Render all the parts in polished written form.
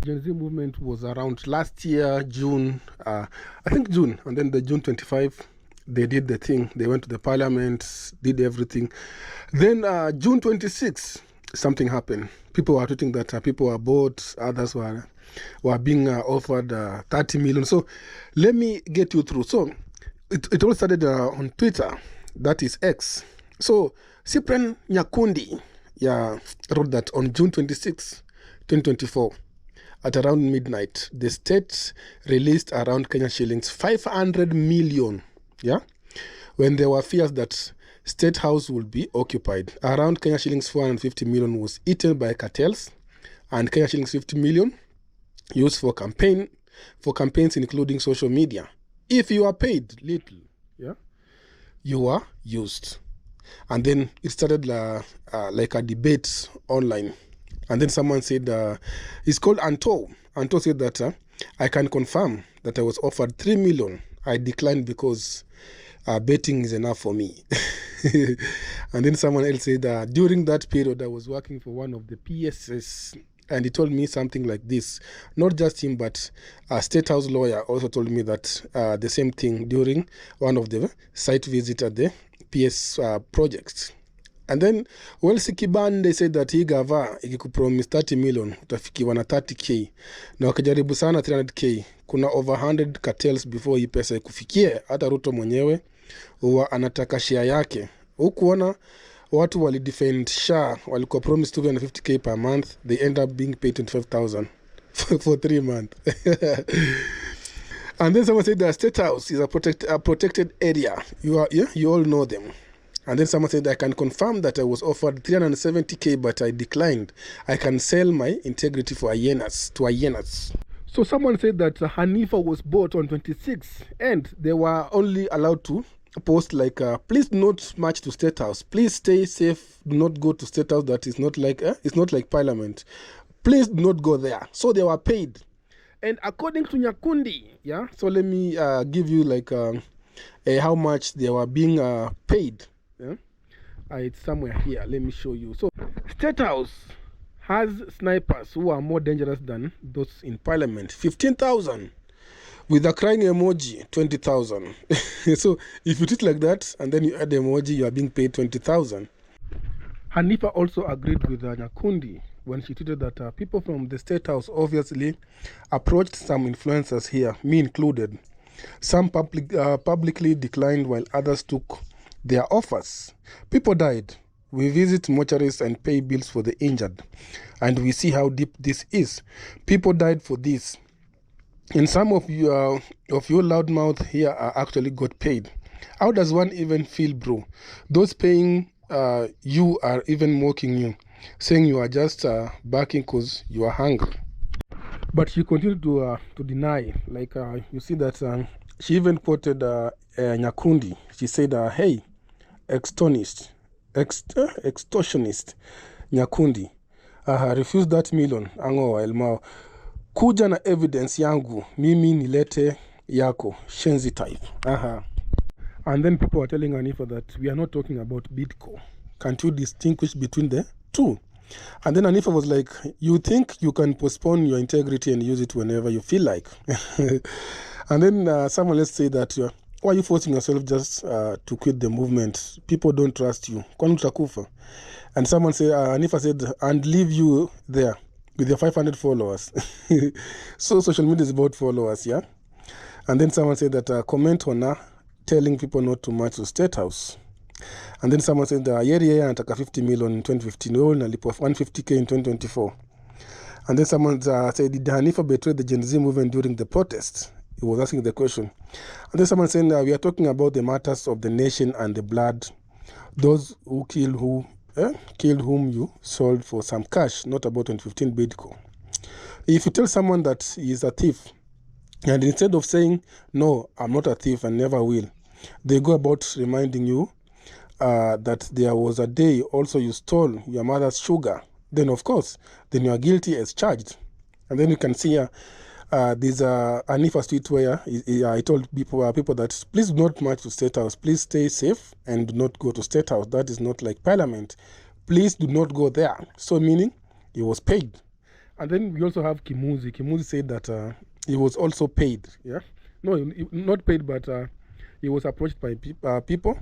Gen Z movement was around last year, June, I think June, and then the June 25, they did the thing. They went to the parliament, did everything. Then June 26, something happened. People were tweeting that people were bought, others were being offered 30 million. So let me get you through. So it all started on Twitter, that is X. So Cyprian Nyakundi wrote that on June 26, 2024, at around midnight, the state released around Kenya shillings 500 million, when there were fears that State House would be occupied. Around Kenya shillings 450 million was eaten by cartels, and Kenya shillings 50 million used for campaigns including social media. If you are paid little, you are used. And then it started like a debate online. And then someone said, it's called Anto. Anto said that I can confirm that I was offered 3 million. I declined because betting is enough for me. And then someone else said, during that period, I was working for one of the PSS, and he told me something like this. Not just him, but a State House lawyer also told me that the same thing during one of the site visits at the PS projects. And then Sikiban, they said that hii gava ikikupromise 30 million utafikiwa na 30k na wakijaribu sana 300k. Kuna over 100 cartels before hii pesa ikufikie. Hata Ruto mwenyewe huwa anataka share yake. Hukuona watu walidefend SHA walikuwa promised 250k per month, they end up being paid 25,000 for 3 months. And then someone said the State House is a protected area. You all know them. And then someone said, I can confirm that I was offered 370k, but I declined. I can sell my integrity to hyenas. So someone said that Hanifa was bought on 26, and they were only allowed to post like, please do not march to State House. Please stay safe. Do not go to State House. That is not like, it's not like Parliament. Please do not go there. So they were paid. And according to Nyakundi, so let me give you like how much they were being paid. It's somewhere here. Let me show you. So State House has snipers who are more dangerous than those in Parliament. 15,000 with a crying emoji. 20,000. So if you tweet like that and then you add the emoji, you are being paid 20,000. Hanifa also agreed with Nyakundi when she tweeted that people from the State House obviously approached some influencers here, me included. Some publicly declined while others took their offers. People died. We visit mortuaries and pay bills for the injured. And we see how deep this is. People died for this. And some of your loudmouth here are actually got paid. How does one even feel, bro? Those paying you are even mocking you, saying you are just backing because you are hungry. But she continued to deny. Like you see that she even quoted Nyakundi. She said, hey, extortionist Nyakundi, refuse that million ango elmao, kuja na evidence yangu, mimi nilete yako, shenzi type. And then people were telling Hanifa that we are not talking about Bitco. Can't you distinguish between the two? And then Hanifa was like, you think you can postpone your integrity and use it whenever you feel like? And then someone else say that why are you forcing yourself just to quit the movement? People don't trust you. And someone said, Hanifa said, and leave you there with your 500 followers. So social media is about followers, yeah? And then someone said that comment on her telling people not to march to State House. And then someone said, yeye anataka 50 million in 2015, nalipo 150k in 2024. And then someone said, did Hanifa betray the Gen Z movement during the protest? He was asking the question. And then someone saying, we are talking about the matters of the nation and the blood. Those who killed whom you sold for some cash, not about 2015 Bitco. If you tell someone that he is a thief, and instead of saying, no, I'm not a thief and never will, they go about reminding you that there was a day also you stole your mother's sugar, then of course, then you are guilty as charged. And then you can see there's Hanifa's tweet where I told people that please do not march to State House. Please stay safe and do not go to State House. That is not like Parliament. Please do not go there. So meaning he was paid. And then we also have Kimuzi. Kimuzi said that he was also paid. Yeah, no, not paid, but he was approached by people.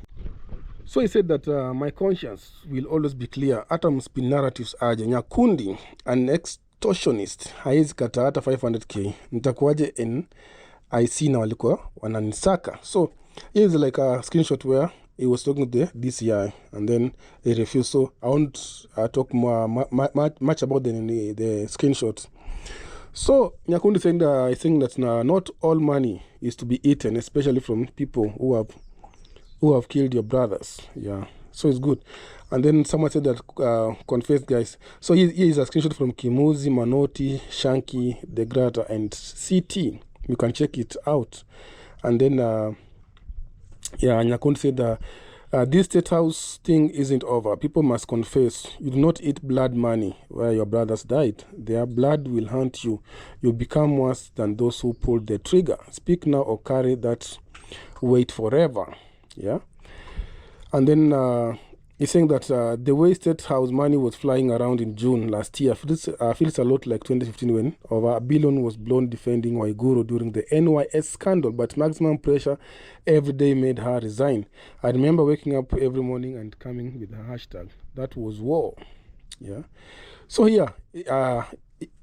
So he said that my conscience will always be clear. Hata mspin narratives aje. Nyakundi, an extortionist, haizi kata hata 500k. Nitakuwaje NIC na walikuwa wananisaka. So here is like a screenshot where he was talking to the DCI and then they refused. So I won't talk much about the screenshots. So Nyakundi saying that I think that not all money is to be eaten, especially from people who have killed your brothers. Yeah, so it's good. And then someone said that confess, guys. So here is a screenshot from Kimuzi, Manoti, Shanky, The Grata, and CT. You can check it out. And then yeah, Nyakundi said that this state house thing isn't over. People must confess. You do not eat blood money where your brothers died. Their blood will haunt you. You become worse than those who pulled the trigger. Speak now or carry that weight forever. Yeah. And then he's saying that the way state house money was flying around in June last year feels a lot like 2015 when over $1 billion was blown defending Waiguru during the NYS scandal, but maximum pressure every day made her resign. I remember waking up every morning and coming with her hashtag. That was war. Yeah. So here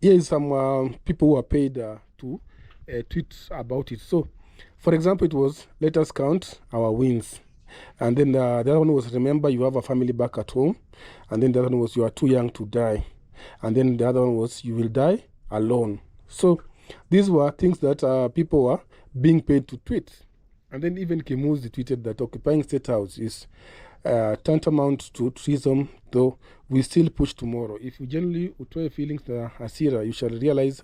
is some people who are paid to tweet about it. So, for example, it was, let us count our wins. And then the other one was, remember you have a family back at home. And then the other one was, you are too young to die. And then the other one was, you will die alone. So these were things that people were being paid to tweet. And then even Kimuzi tweeted that occupying state house is tantamount to treason, though we still push tomorrow. If you generally utoe feelings na hasira, you shall realize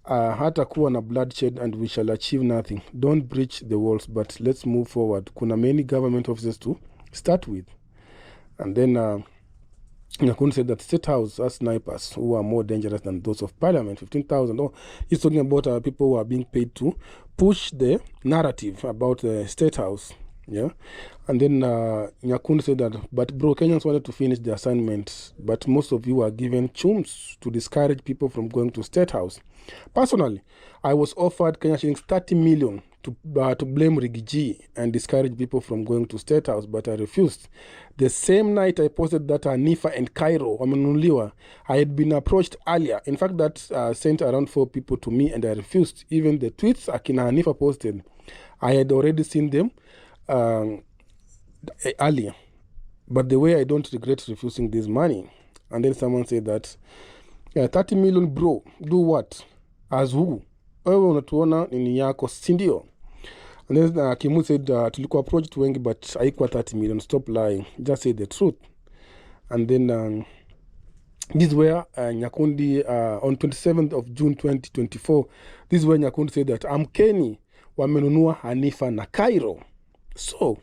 hata kuwa na bloodshed and we shall achieve nothing. Don't breach the walls, but let's move forward. Kuna many government offices to start with. And then Nyakundi said that state house are snipers who are more dangerous than those of parliament. 15,000. Oh, he's talking about people who are being paid to push the narrative about the state house. Yeah. And then Nyakundi said that, but bro, Kenyans wanted to finish the assignment, but most of you are given chums to discourage people from going to state house. Personally, I was offered Kenya shillings 30 million to blame Rigiji and discourage people from going to state house, but I refused. The same night I posted that Hanifa and Kairo wamenunuliwa. I had been approached earlier. In fact, that sent around 4 people to me and I refused. Even the tweets Akina Hanifa posted, I had already seen them earlier, but the way I don't regret refusing this money. And then someone said that 30 million bro, do what? As who? Wewe unatuona nini yako, sindio? And then Kimu said tulikuwa approached wengi but haikuwa 30 million. Stop lying, just say the truth. And then this is where Nyakundi on 27th of June 2024, this is where Nyakundi said that Amkeni wamenunua Hanifa na Kairo. So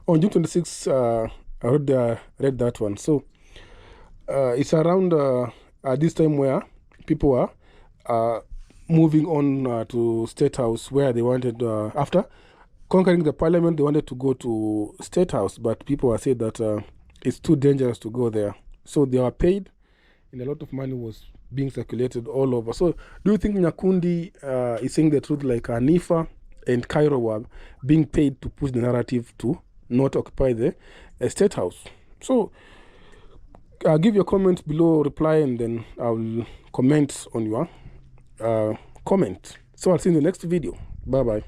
on June 26th, I read that one. So it's around this time where people are moving on to State House, where they wanted, after conquering the parliament, they wanted to go to State House, but people are saying that it's too dangerous to go there. So they were paid, and a lot of money was being circulated all over. So do you think Nyakundi is saying the truth, like Hanifa and Kairo were being paid to push the narrative to not occupy the State House? So give your comments below, reply, and then I'll comment on your comment. So I'll see you in the next video. Bye bye.